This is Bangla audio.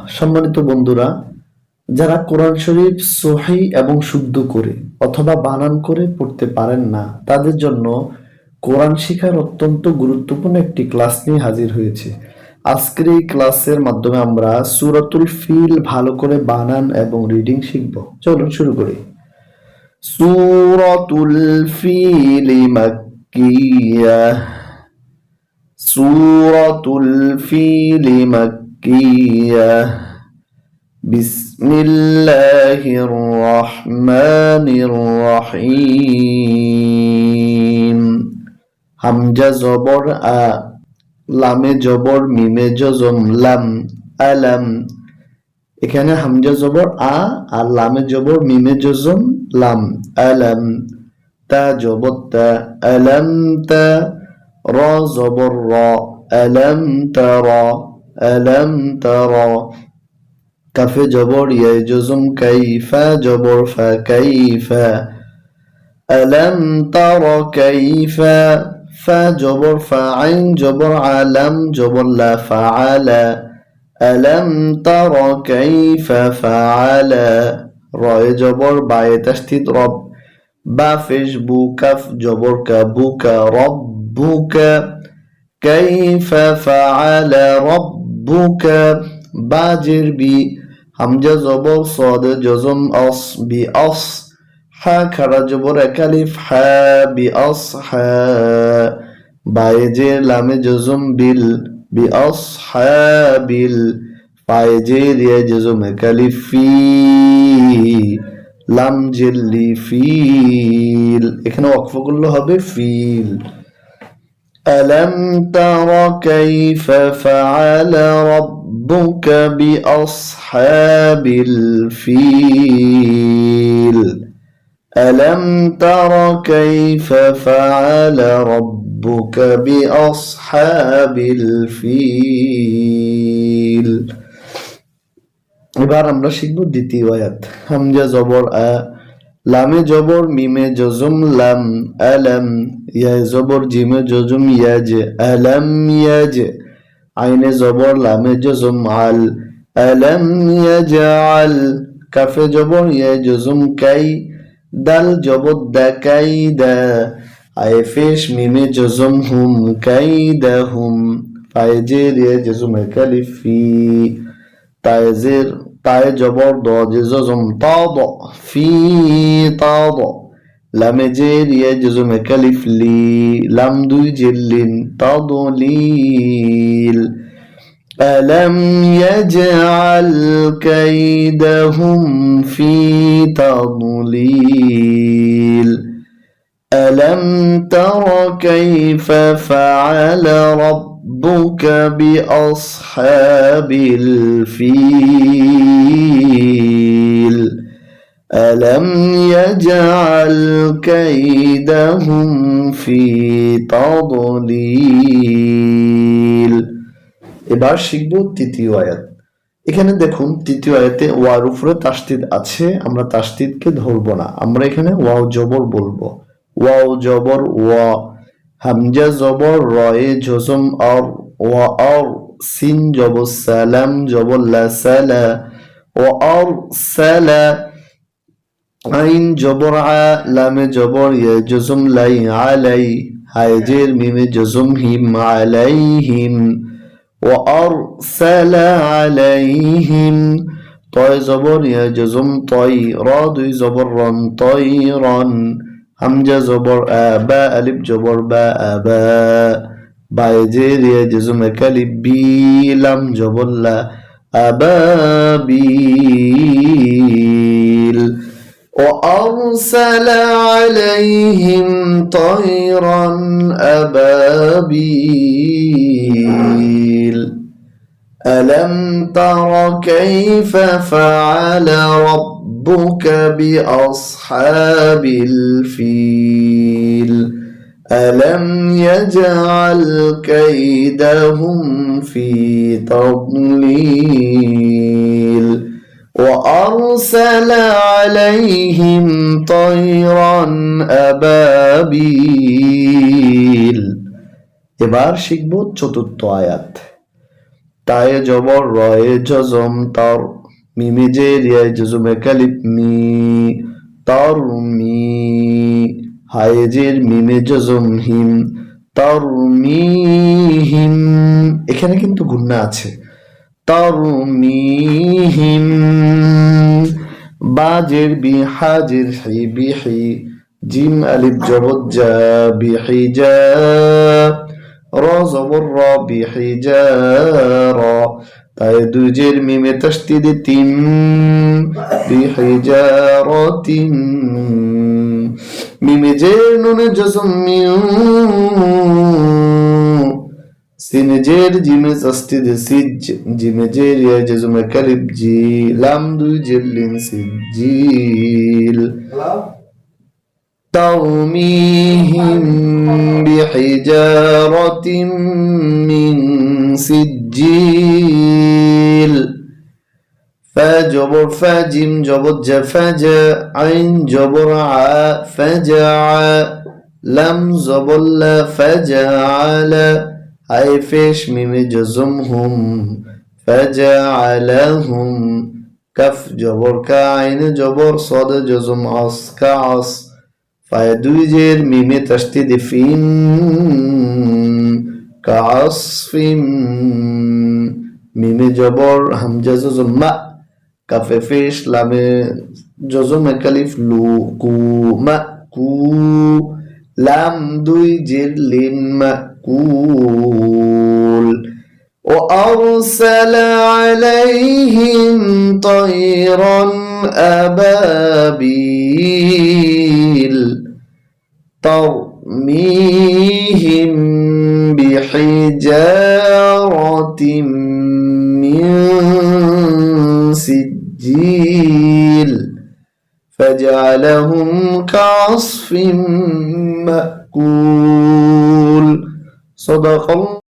সম্মানিত বন্ধুরা, যারা কোরআন শরীফ সহিহ এবং শুদ্ধ করে অথবা বানান করে পড়তে পারেন না, তাদের জন্য কোরআন শেখার অত্যন্ত গুরুত্বপূর্ণ একটি ক্লাস নিয়ে হাজির হয়েছে। আজকের এই ক্লাসের মাধ্যমে আমরা সূরাতুল ফিল ভালো করে বানান এবং রিডিং শিখব। চলুন শুরু করি। সূরাতুল ফিল মাক্কিয়াহ। সূরাতুল ফিল মাক্কিয়াহ। বিসমিল্লাহির রহমানির রহিম। হামজা জবর আ, লামে জবর মিমে জজম লাম, আলাম। এখানে হামজা জবর আ আর লামে জবর মিমে জজম লাম, আলাম। তা জবর তা, আলাম তা। র জবর র, আলাম তারা, আলাম তারা। কাফে জবর ইয়া জজম কাইফা জবর ফা, কাইফা। আলাম তারা কাইফা। ফা জবর ফা, আইন জবর আলাম জবর লা, ফাআলা। আলাম তারা কাইফা ফাআলা। রয়ে জবর বায়ে তাসদীদ রব। বা পেশ বু, কাফ জবর কা, বুকা রব্বুকা। কাইফা ফাআলা রব্বুকা। বা জের বি, হামজা জবর সদ জজম অস, বি অস। হা খারা জবর একালিফ, হা বি অস হা। বায়ে জের লামে জজম বিল, বি অস হা বিল। পায়ে জের ইয়া জজম একালিফ ফি, লাম জেল্লি ফিল। এখানে ওয়াকফ করলে হবে ফিল। ألم تر كيف فعل ربك بأصحاب الفيل. ألم تر كيف فعل ربك بأصحاب الفيل. এবার আমরা শিখব দ্বিতীয় আয়াত। হামজা জবর আ, লামে জবর মিমে জজম লাম, আলাম। ইয়া জবর জিমে জজম ইয়াজ, আলাম ইয়াজ। আইনে জবর লামে জজম আল, আলাম ইয়াজআল। কাফে জবর ইয়া জজম কাই, দাল জবর দা, কাইদা। আয়ে ফেশ মিমে জজম হুম, কাইদাহুম। ফায়ে জের ইয়া জজম কালিফ ফি। তায়ে জের, তায়ে জবর দ জজম তাদ, ফি তাদ। লামে জের ইয়া জজম কালিফ লি, লাম দুই জেল্লিন, তাদলিল। ألم يجعل كيدهم في تضليل. ألم تر كيف فعل ربك بأصحاب الفيل. ألم يجعل كيدهم في تضليل. এবার শিখব তৃতীয় আয়াত। এখানে দেখুন তৃতীয় আয়াতে ওয়ার উপরে তাসদিদ আছে, আমরা তাসদিদকে ধরবো না, আমরা এখানে ওয়াও জবর বলবো। ওয়াও জবর ওয়া, হামজা জবর রয়ে জজম আর, ওয়া আর। সিন জবর সালাম জবর লা, সালা। ওয়া আর সালা। আইন জবর আ, লামে জবর ইয়া জজম লাই, আলাই। হায়জের মিমে জজম হিম, আলাইহিম। وأرسل عليهم. طي زبر يا جزم طي، را دوي زبر رن، طيرا. همجة زبر آبا، ألف جبر با، آبا. بايجير يا جزم كلب بي، لم جبر لا، أبابيل. وأرسل عليهم طيرا أبابيل. ألم تر كيف فعل ربك بأصحاب الفيل. ألم يجعل كيدهم في تضليل. وأرسل عليهم طيرا أبابيل. এবার শিখব চতুর্থ আয়াত। তায়ে জবর রয়ে জজম তর মিমে জের ইয়ায় জজমে কালিফ মি তর মি হায়ে জের মিমে জজম হিম তর মি হিম। এখানে কিন্তু গুন্না আছে। তর মি হিম। বাজের বি হাজের হি বিহি জিম আলিফ জবর জা বিহি জা র জবর র বিহি জা র তাই দুই জের মিমে তাসদিদে তিম বিহি জা র তিম মিমে জের নুনে জজম মিউ সিনে জের জিমে তাসদিদে সিজ জিমে জের ইয়া জজমে কালিফ জি লাম দুই জের লিন সিজিল ترميهم بحجارة من سجيل فجبر فجم جبر جفجا عين جبر ع فجع لم زبر لا فجعل هاي فيش ميم جزمهم فجعلهم كف جبر كعين جبر صاد جزم عص كعص ফায়ে দুই জের মিমে তাসদিদে ফিন কাসফিম মিমে জবর হামজা জজম মা কাফে ফেশ লামে জজমে কালিফ লু কু মা কু লাম দুই জের লিন মা কুল وأرسل عليهم طيرا أبابيل ترميهم بحجارة من سجيل فجعلهم كعصف مأكول صدق الله